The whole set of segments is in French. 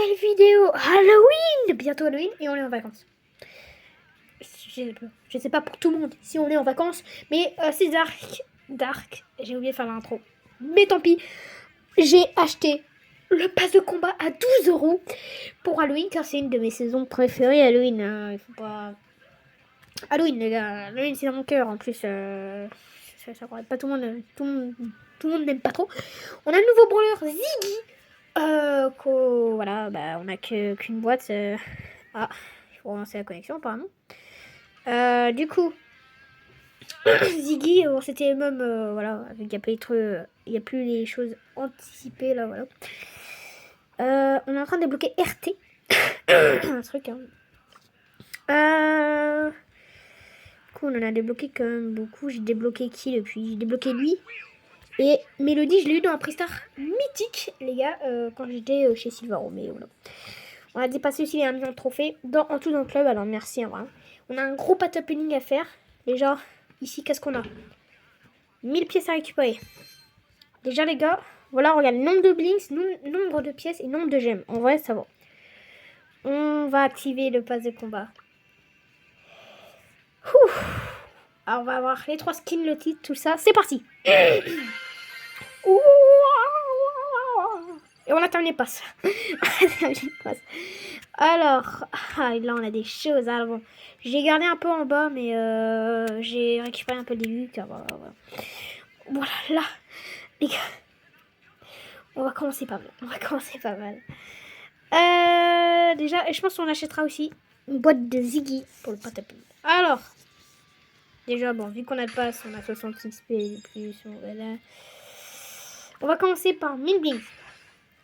nouvelle vidéo Halloween. Bientôt Halloween et on est en vacances. Je sais pas pour tout le monde si on est en vacances, mais c'est dark. J'ai oublié de faire l'intro. Mais tant pis, j'ai acheté le pass de combat à 12 € pour Halloween car c'est une de mes saisons préférées. Halloween, il faut pas... Halloween les gars, Halloween c'est dans mon cœur en plus. Ça croit pas tout le monde, tout le monde n'aime pas trop. On a le nouveau brawler Ziggy. Voilà, bah on a qu'une boîte. Ah, il faut relancer la connexion apparemment. Du coup, Ziggy, bon, c'était même, voilà, il n'y a plus les choses anticipées là, voilà. On est en train de débloquer RT. Un truc, hein. Du coup, on en a débloqué quand même beaucoup. J'ai débloqué qui depuis? J'ai débloqué lui. Et Mélodie, je l'ai eu dans un Pristar mythique, les gars, quand j'étais chez Silvaro. Mais voilà. On a dépassé aussi les 1 million de trophées en tout dans le club. Alors merci, hein, voilà. On a un gros pat opening à faire. Déjà, ici, qu'est-ce qu'on a? 1000 pièces à récupérer. Déjà, les gars, voilà, regarde, nombre de blinks, nombre de pièces et nombre de gemmes. En vrai, ça va. On va activer le pass de combat. Ouf. Alors, on va avoir les 3 skins, le titre, tout ça. C'est parti. Et on a terminé le pass. Alors, là, on a des choses. Alors, bon, j'ai gardé un peu en bas, mais j'ai récupéré un peu le début. Car, voilà, là, les gars. On va commencer pas mal. Déjà, je pense qu'on achètera aussi une boîte de Ziggy pour le patapon. Alors, déjà, bon, vu qu'on a le pass, on a 66 p de plus. On va commencer par 1000 blings.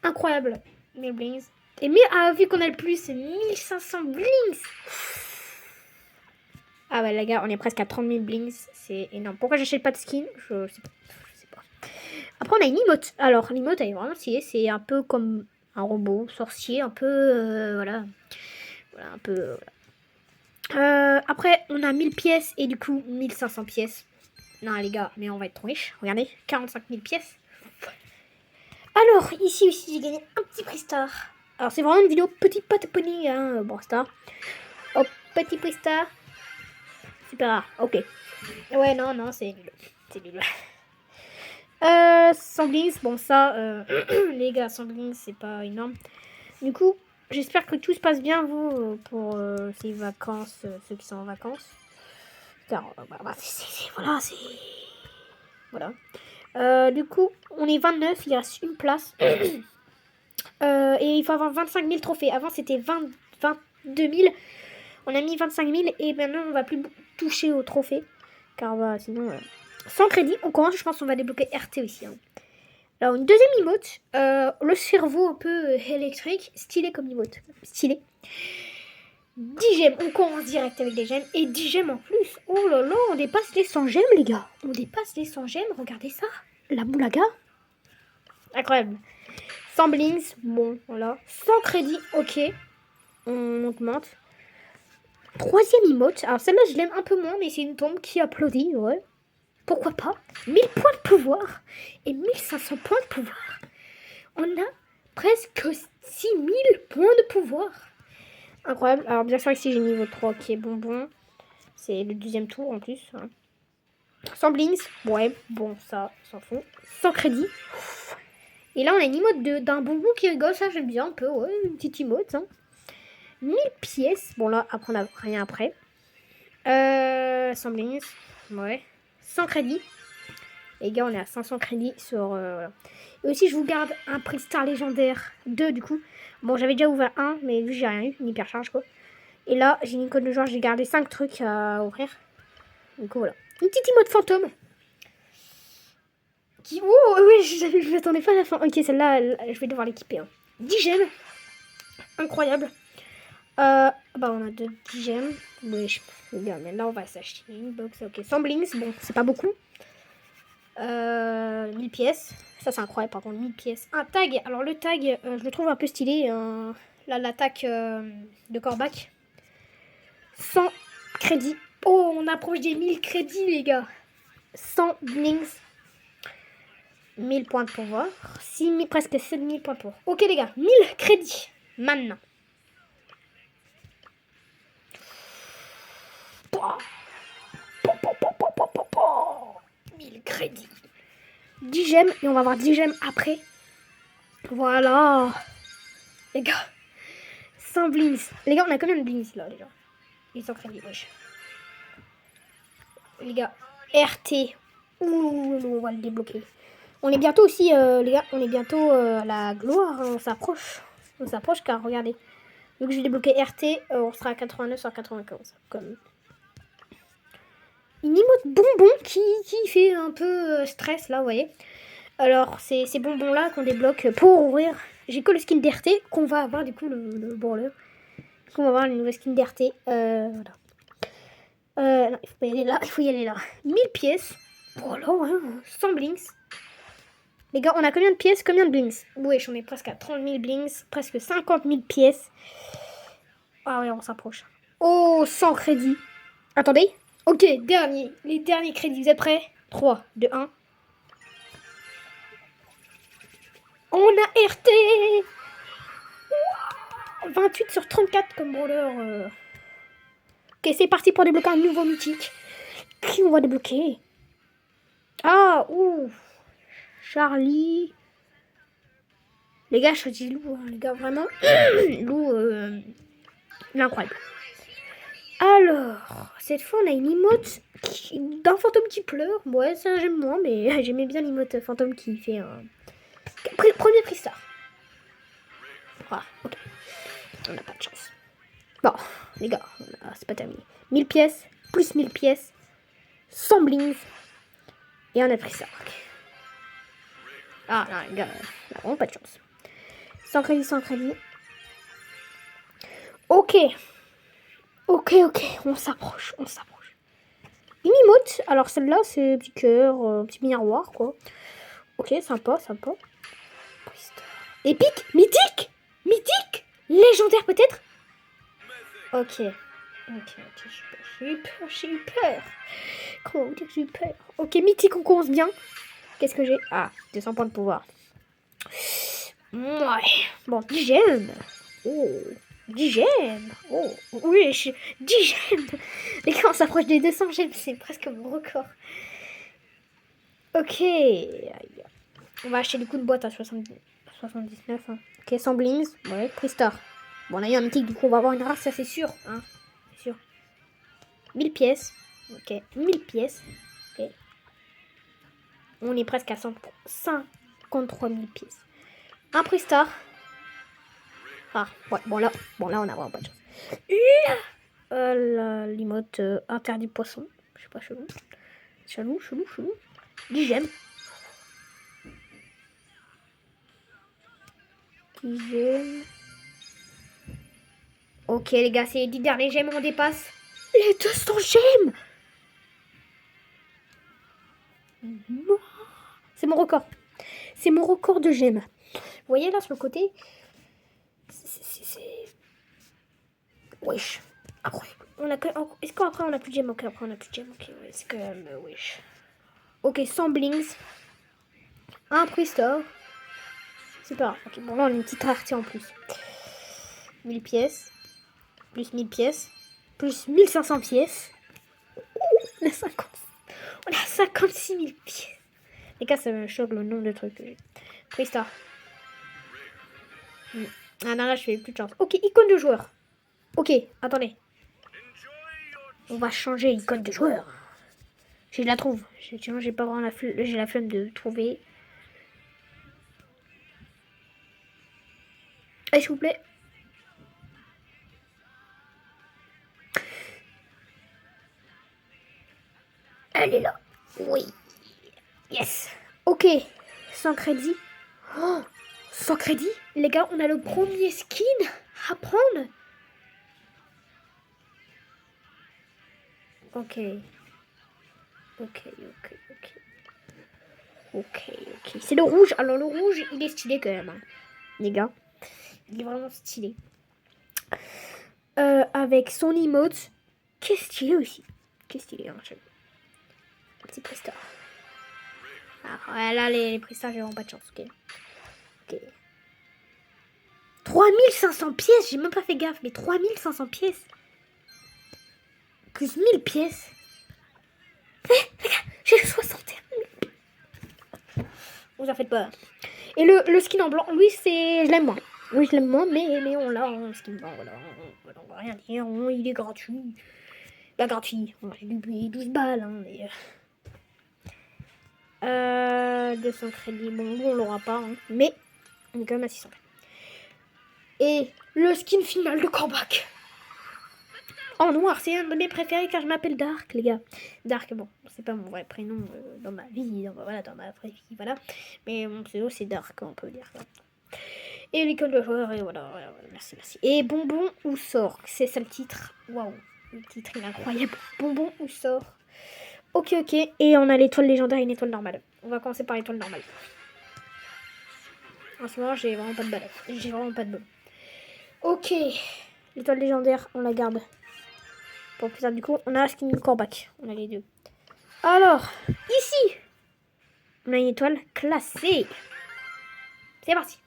Incroyable, 1000 blings. Et vu qu'on a le plus, c'est 1500 blings. Ah ouais, les gars, on est presque à 30 000 blings. C'est énorme. Pourquoi j'achète pas de skin? Je sais pas. Après, on a une emote. Alors, l'emote, elle est vraiment stylée. C'est un peu comme un robot sorcier. Un peu, voilà. Voilà, un peu... Voilà. Après, on a 1000 pièces et du coup, 1500 pièces. Non, les gars, mais on va être trop riche. Regardez, 45 000 pièces. Alors, ici aussi, j'ai gagné un petit Pristar. Alors, c'est vraiment une vidéo petit pot pony, hein, bon, star. Hop, petit Pristar. Super rare, ok. Ouais, non, c'est nul. C'est nul. Sanglings, bon, ça, les gars, Sanglings, c'est pas énorme. Du coup, j'espère que tout se passe bien, vous, pour ces vacances, ceux qui sont en vacances. Car, voilà, c'est... Voilà. Du coup, on est 29, il reste une place. Et il faut avoir 25 000 trophées. Avant, c'était 22 000. On a mis 25 000 et maintenant, on va plus toucher aux trophées. Car sinon, sans crédit, on commence. Je pense qu'on va débloquer RT aussi. Hein. Alors, une deuxième emote. Le cerveau un peu électrique. Stylé comme emote. Stylé. 10 gemmes. On commence direct avec des gemmes. Et 10 gemmes en plus. Oh là là, on dépasse les 100 gemmes, les gars. On dépasse les 100 gemmes. Regardez ça. La moulaga. Incroyable. 100 blings. Bon, voilà. Sans crédit. Ok. On augmente. Troisième emote. Alors, celle-là, je l'aime un peu moins. Mais c'est une tombe qui applaudit. Ouais. Pourquoi pas? 1000 points de pouvoir et 1500 points de pouvoir. On a presque 6000 points de pouvoir. Incroyable. Alors bien sûr ici j'ai niveau 3 qui est bonbon. C'est le deuxième tour en plus. Hein. Sans blings. Ouais, bon ça, s'en fout. Sans crédit. Et là on a une emote d'un bonbon qui rigole. Ça j'aime bien un peu. Ouais, une petite emote. Hein. 1000 pièces. Bon là après on n'a rien après. Sans blings. Ouais. Sans crédit. Les gars, on est à 500 crédits sur... voilà. Et aussi, je vous garde un Pristar légendaire 2, du coup. Bon, j'avais déjà ouvert un, mais vu j'ai rien eu, une hypercharge, quoi. Et là, j'ai une code de joueur, j'ai gardé 5 trucs à ouvrir. Du coup, voilà. Une petite emote fantôme. Oh, oui, je m'attendais pas à la fin. Ok, celle-là, je vais devoir l'équiper. Hein. 10 gemmes. Incroyable. Bah, on a 10 gemmes. Oui, bien, mais là, on va s'acheter une box. Ok, 100 blings. Bon, c'est pas beaucoup. 1000 pièces. Ça, c'est incroyable, par contre, 1000 pièces. Un tag. Alors, le tag, je le trouve un peu stylé. Là, l'attaque de Corbac. 100 crédits. Oh, on approche des 1000 crédits, les gars. 100 blings. 1000 points de pouvoir. 6000, presque 7000 points de pouvoir. Ok, les gars, 1000 crédits. Maintenant. Pouah. 1000 crédits. 10 gemmes et on va avoir 10 gemmes après. Voilà. Les gars. 100 blings. Les gars, on a combien de blings là déjà? Ils sont crédits, wesh. Les gars, RT. Ouh, on va le débloquer. On est bientôt aussi, les gars, on est bientôt à la gloire. On s'approche. On s'approche car regardez. Vu que j'ai débloqué RT, on sera à 89 sur 95. Comme une emote bonbon qui fait un peu stress là, vous voyez. Alors, c'est ces bonbons là qu'on débloque pour ouvrir. J'ai que le skin d'RT qu'on va avoir du coup, le brawler. On va avoir le nouveau skin d'RT. Voilà. Non, il faut pas y aller là. Il faut y aller là. 1000 pièces. Voilà, hein, 100 blings. Les gars, on a combien de pièces? Combien de blings? Wesh, on est presque à 30 000 blings. Presque 50 000 pièces. Ah ouais, on s'approche. Oh, 100 crédits. Attendez. Ok, dernier. Les derniers crédits. Vous êtes prêts? 3, 2, 1. On a RT. Wow, 28 sur 34 comme brawler. Ok, c'est parti pour débloquer un nouveau mythique. Qui on va débloquer? Ah, ouh. Charlie. Les gars, je choisis Lou. Hein, les gars, vraiment. Lou, il est incroyable. Alors, cette fois, on a une emote d'un fantôme qui pleure. Ouais, ça, j'aime moins, mais j'aimais bien l'emote fantôme qui fait un... Premier prix star. Ah, ok. On n'a pas de chance. Bon, les gars, c'est pas terminé. 1000 pièces, plus 1000 pièces, 100 blings, et on a pris ça. Okay. Ah, non, les gars, on n'a vraiment pas de chance. 100 crédits, 100 crédits. Ok. Ok, on s'approche, on s'approche. Une emote, alors celle-là, c'est petit cœur, petit miroir, quoi. Ok, sympa, sympa. Épique, mythique, mythique, légendaire peut-être. Ok, j'ai eu peur. Comment vous dire que j'ai eu peur? Ok, mythique, on commence bien. Qu'est-ce que j'ai? Ah, 200 points de pouvoir. Ouais. Bon, 10 gemmes. Oh, 10 gemmes. Oh, oui, 10 gemmes. Les gars, on s'approche des 200 gemmes. C'est presque mon record. Ok. On va acheter du coup de boîte à 79. Hein. Ok, 100 blings. Ouais, prix star. Bon, on a eu un mythique, du coup, on va avoir une rare, ça c'est sûr. Hein. C'est sûr. 1000 pièces. Ok, 1000 pièces. Ok. On est presque à 53 000 pièces. Un prix star. Ah, ouais, bon là, on a vraiment pas de chance. L'emote interdit poisson. Je sais pas, chelou. Chelou. 10 gemmes. 10 gemmes. Ok, les gars, c'est les 10 derniers gemmes, on dépasse les 200 gemmes. C'est mon record. C'est mon record de gemmes. Vous voyez là sur le côté? C'est... Wesh. Incroyable. Est-ce qu'après on a plus de gemmes? Ok, après on a plus de gemmes. Ok, ouais, c'est quand même... wesh. Ok, 100 blings. Un prix store. C'est pas grave. Ok, bon là on a une petite rareté en plus. 1000 pièces. Plus 1000 pièces. Plus 1500 pièces. On a 56 000 pièces. Les gars, ça me choque le nombre de trucs que j'ai. Prix star. Ah non, là je fais plus de chance. Ok, icône de joueur. Ok, attendez. On va changer icône de joueur. Je la trouve. J'ai pas vraiment j'ai la flemme de trouver. Allez, s'il vous plaît. Elle est là. Oui. Yes. Ok. 100 crédits. Oh, 100 crédits. Les gars, on a le premier skin à prendre. Ok. C'est le rouge. Alors le rouge, il est stylé quand même. Hein. Les gars. Il est vraiment stylé. Avec son emote. Qu'est-ce stylé aussi. Qu'est-ce stylé, hein, un petit prestar. Ah ouais, là les prestars, j'ai vraiment pas de chance. Ok. 3500 pièces, j'ai même pas fait gaffe, mais 3500 pièces. Plus 1000 pièces. Eh, regarde, j'ai 61 000. Vous en faites pas. Et le skin en blanc, lui, je l'aime moins. Oui, je l'aime moins, mais on l'a en skin blanc, voilà. On va rien dire, il est gratuit. Pas gratuit, j'ai dû 12 balles, hein, mais... 200 crédits, bon, on l'aura pas, hein, mais on est quand même à 600. Et le skin final de Corbac. En noir, c'est un de mes préférés car je m'appelle Dark, les gars. Dark, bon, c'est pas mon vrai prénom dans ma vie, dans ma vraie vie, voilà. Mais mon pseudo, c'est Dark, on peut dire ça. Et l'icône de joueur, et voilà, merci. Et Bonbon ou sort, c'est ça le titre. Waouh, le titre il est incroyable. Bonbon ou sort. Ok, et on a l'étoile légendaire et une étoile normale. On va commencer par l'étoile normale. En ce moment, j'ai vraiment pas de balle. J'ai vraiment pas de bol. Ok, l'étoile légendaire, on la garde. Pour plus tard, du coup, on a la skin Corbac. On a les deux. Alors, ici, on a une étoile classée. C'est parti.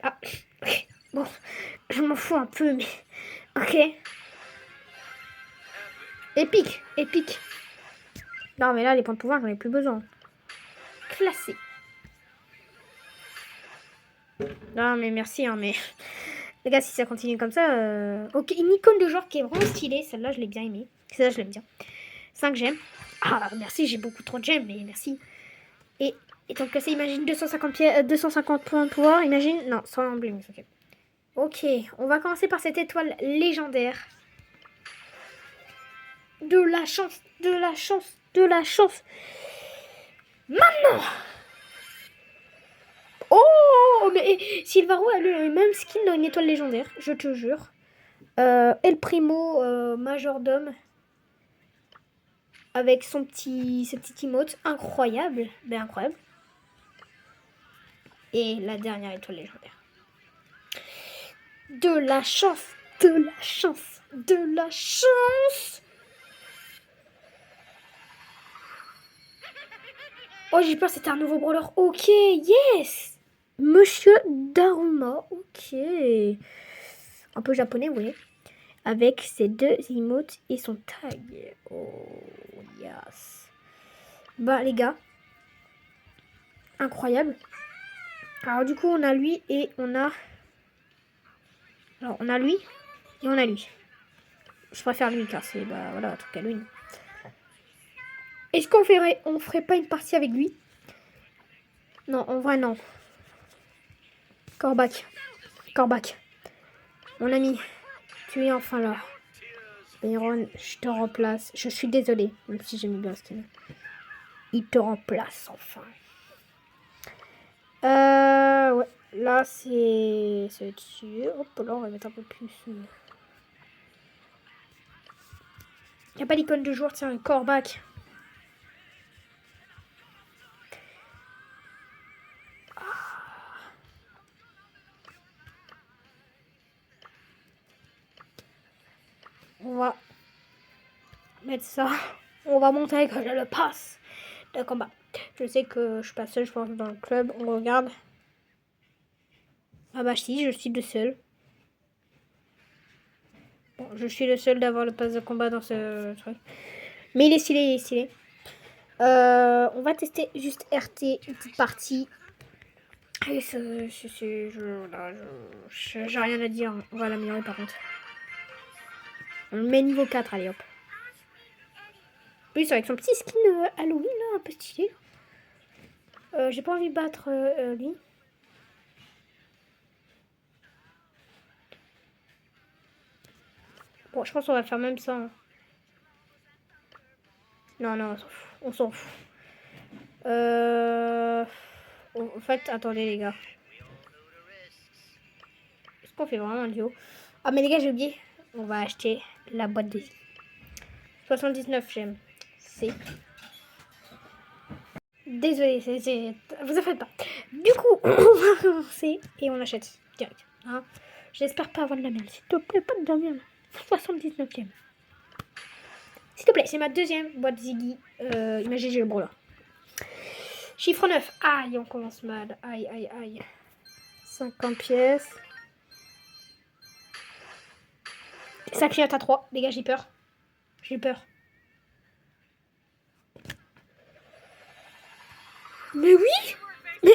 Ah, ok. Bon, je m'en fous un peu, mais... Ok. Épique. Non, mais là, les points de pouvoir, j'en ai plus besoin. Classé. Non, mais merci, hein, mais... Les gars, si ça continue comme ça... Ok, une icône de joueur qui est vraiment stylée. Celle-là, je l'ai bien aimée. Celle-là, je l'aime bien. 5 gemmes. Ah, merci, j'ai beaucoup trop de gemmes, mais merci. Et donc, ça, imagine 250 points de pouvoir. Imagine... Non, sans emblème, ok. Ok, on va commencer par cette étoile légendaire. De la chance. Maintenant. Oh, mais Silvaro a le même skin dans une étoile légendaire, je te jure. El Primo, majordome. Avec ce petit emote. Incroyable. Ben incroyable. Et la dernière étoile légendaire. De la chance. Oh, j'ai peur, c'était un nouveau brawler. Ok, yes. Monsieur Daruma. Ok. Un peu japonais, vous voyez. Avec ses deux emotes et son tag. Oh, yes. Bah, les gars. Incroyable. Alors, du coup, on a lui et on a... Alors, on a lui et on a lui. Je préfère lui car c'est, bah, voilà, un truc à lui. Est-ce qu'on ferait pas une partie avec lui? Non, en vrai, non. Corbac. Mon ami, tu es enfin là. Byron, je te remplace. Je suis désolée, même si j'aime bien ce qu'il est. Il te remplace enfin. Ouais. Là, c'est dessus. Hop, là, on va mettre un peu plus. Il n'y a pas d'icône de joueur, tiens, un Corbac. On va mettre ça. On va montrer que je le passe de combat. Je sais que je suis pas seule, je pense, dans le club. On regarde. Ah bah si, je suis le seul. Bon, je suis le seul d'avoir le pass de combat dans ce truc. Mais il est stylé, on va tester juste RT, une petite partie. Et j'ai rien à dire. On va l'améliorer par contre. On le met niveau 4, allez hop. Plus avec son petit skin Halloween là, un peu stylé. J'ai pas envie de battre lui. Bon, je pense qu'on va faire même ça. Hein. Non, on s'en fout. En fait, attendez les gars. Est-ce qu'on fait vraiment un duo? Ah mais les gars, j'ai oublié. On va acheter la boîte de 79 j'aime. C'est... Désolée, vous en faites pas. Du coup, on va commencer et on achète direct. Hein. J'espère pas avoir de la merde. S'il te plaît, pas de la merde. 79ème. S'il te plaît, c'est ma deuxième boîte Ziggy. Imaginez, j'ai le bras là. Chiffre 9. Aïe, on commence mal. Aïe. 50 pièces. Ça clignote à 3. Les gars, j'ai peur. J'ai peur. Mais oui. Mais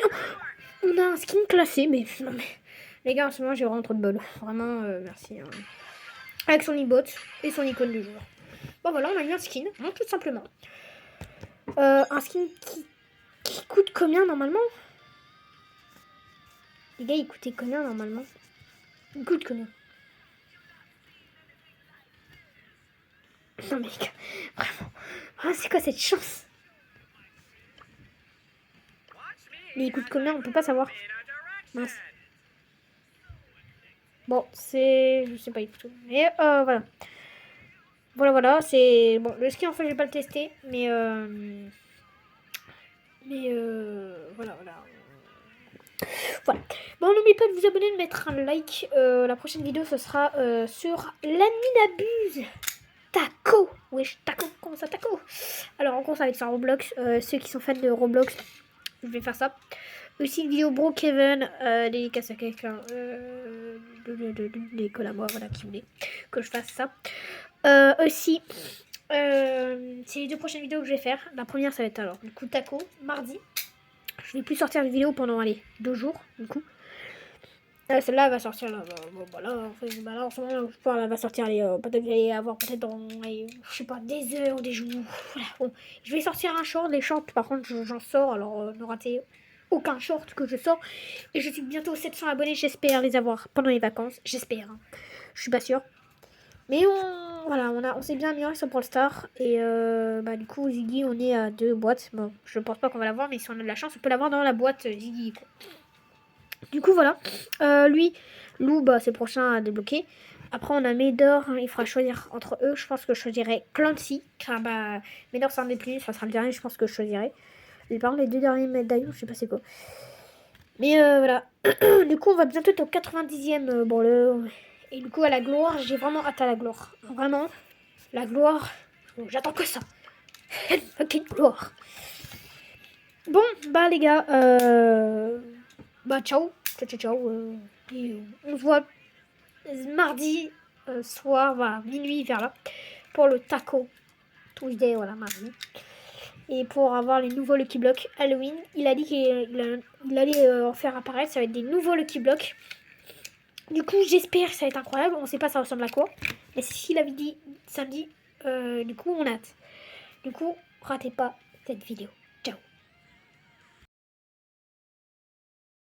on a un skin classé. Mais non, mais... Les gars, en ce moment, j'ai vraiment trop de bol. Vraiment, merci. Hein. Avec son e-bot et son icône du jour. Bon, voilà, on a eu un skin. Hein, tout simplement. Un skin qui coûte combien, normalement? Les gars, il coûtait combien, normalement? Il coûte combien? Non, mais les gars, vraiment. Ah, c'est quoi cette chance? Mais il coûte combien? On peut pas savoir. Mince. Bon, c'est... Je sais pas, il coûte. Mais voilà. Voilà, c'est... Bon, le ski, en fait, je vais pas le tester. Mais voilà. Voilà. Bon, n'oubliez pas de vous abonner, de mettre un like. La prochaine vidéo, ce sera sur l'Aminabuse. Taco. Wesh, Taco. Comment ça, Taco? Alors, en gros, ça va être sur Roblox. Ceux qui sont fans de Roblox, je vais faire ça. Aussi, une vidéo Bro Kevin, dédicace à quelqu'un. L'école à moi, voilà, qui voulait que je fasse ça. Aussi, c'est les 2 prochaines vidéos que je vais faire. La première, ça va être alors, du coup, Taco, mardi. Je vais plus sortir une vidéo pendant, allez, 2 jours, du coup. Celle-là va sortir là, en ce moment, je parle, elle va sortir, peut-être que j'allais avoir peut-être dans, allez, je sais pas, des heures, des jours, voilà. Bon, je vais sortir un short, les shorts, par contre, j'en sors, alors ne ratez aucun short que je sors. Et je suis bientôt 700 abonnés, j'espère les avoir pendant les vacances, j'espère, hein. Je suis pas sûre. Mais on s'est bien amélioré sur Brawl Stars. Et du coup, Ziggy, on est à 2 boîtes. Bon, je pense pas qu'on va l'avoir, mais si on a de la chance, on peut l'avoir dans la boîte Ziggy, quoi. Du coup, voilà. Lui, Lou, c'est le prochain à débloquer. Après, on a Médor. Il faudra choisir entre eux. Je pense que je choisirai Clancy. Car Médor, c'est un des plus. Ça sera le dernier, je pense que je choisirai. Et par contre, les 2 derniers médaillons, je sais pas c'est quoi. Mais voilà. Du coup, on va bientôt être au 90e branleur. Et du coup, à la gloire, j'ai vraiment hâte à la gloire. Vraiment, la gloire, j'attends que ça. Fucking gloire. Bon, les gars, ciao. Et on se voit mardi soir, voilà, minuit vers là, pour le taco Tuesday, voilà, mardi. Et pour avoir les nouveaux Lucky Blocks Halloween, il a dit qu'il allait en faire apparaître, ça va être des nouveaux Lucky Blocks. Du coup, j'espère que ça va être incroyable. On sait pas ça ressemble à quoi. Mais si il avait dit samedi, du coup, on a hâte. Du coup, ratez pas cette vidéo.